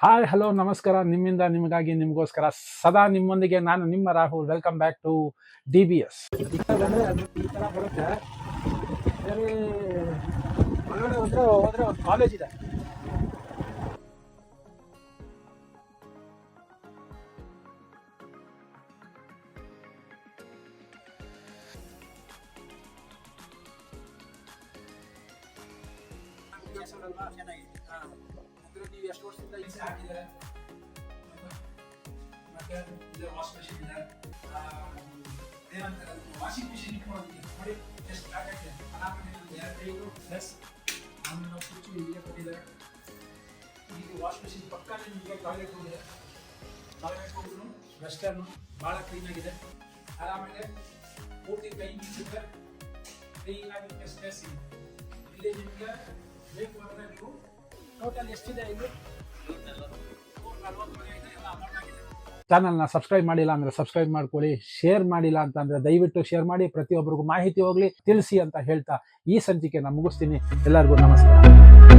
Hi hello ನಮಸ್ಕಾರ. ನಿಮ್ಮಿಂದ ನಿಮಗಾಗಿ ನಿಮಗೋಸ್ಕರ ಸದಾ ನಿಮ್ಮೊಂದಿಗೆ ನಾನು ನಿಮ್ಮ Rahul. Welcome back to DBS. ಈ ಥರ ಬರುತ್ತೆ. ಬೇರೆ ಒಳಗಡೆ ಹೋದ್ರೆ ಒಂದು ಕಾಲೇಜ್ ಇದೆ. ನೀವು ಎಷ್ಟು ವರ್ಷದಿಂದ ಈಚೆ ಹಾಕಿದ್ದಾರೆ ಮತ್ತೆ ಇದು ವಾಶ್ ಮೆಷಿನ್ ಇದೆ. ಏನಂತಾರೆ ವಾಷಿಂಗ್ ಮಿಷಿನ್ ಇಟ್ಕೊಳ್ಳೋದಕ್ಕೆ ನೋಡಿ ಎಷ್ಟು ಜಾಗ ಇದೆ. ಆರಾಮಾಗಿ ಎರಡು ಪ್ಲಸ್ ಆಮೇಲೆ ನಾವು ಸ್ವಿಚ್ ಇಲ್ಲಿಗೆ ಕೊಟ್ಟಿದ್ದಾರೆ. ಈಗ ವಾಶ್ ಮೆಷಿನ್ ಪಕ್ಕನೇ ನಿಮಗೆ ಟಾಯ್ಲೆಟ್ ಹೋಗಿದೆ. ಟಾಯ್ಲೆಟ್ ಹೋದ್ರು ವೆಸ್ಟರ್ನು ಭಾಳ ಕ್ಲೀನಾಗಿದೆ. ಆರಾಮಾಗಿ ಪೂರ್ತಿ ಕೈ ಬೀಸಿದ್ರೆ ಕ್ಲೀನಾಗಿ ಸ್ಪೇಸ್ ಇದೆ. ಇಲ್ಲಿ ನಿಮಗೆ ಬೇಕು ಅಂದರೆ ನೀವು ಟೋಟಲ್ ಎಷ್ಟಿದೆ ಇಲ್ಲಿ ಚಾನಲ್ನ ಸಬ್ಸ್ಕ್ರೈಬ್ ಮಾಡಿಲ್ಲ ಅಂದರೆ ಸಬ್ಸ್ಕ್ರೈಬ್ ಮಾಡ್ಕೊಳ್ಳಿ. ಶೇರ್ ಮಾಡಿಲ್ಲ ಅಂತಂದರೆ ದಯವಿಟ್ಟು ಶೇರ್ ಮಾಡಿ. ಪ್ರತಿಯೊಬ್ಬರಿಗೂ ಮಾಹಿತಿ ಹೋಗಲಿ ತಿಳಿಸಿ ಅಂತ ಹೇಳ್ತಾ ಈ ಸಂಚಿಕೆನ ಮುಗಿಸ್ತೀನಿ. ಎಲ್ಲರಿಗೂ ನಮಸ್ಕಾರ.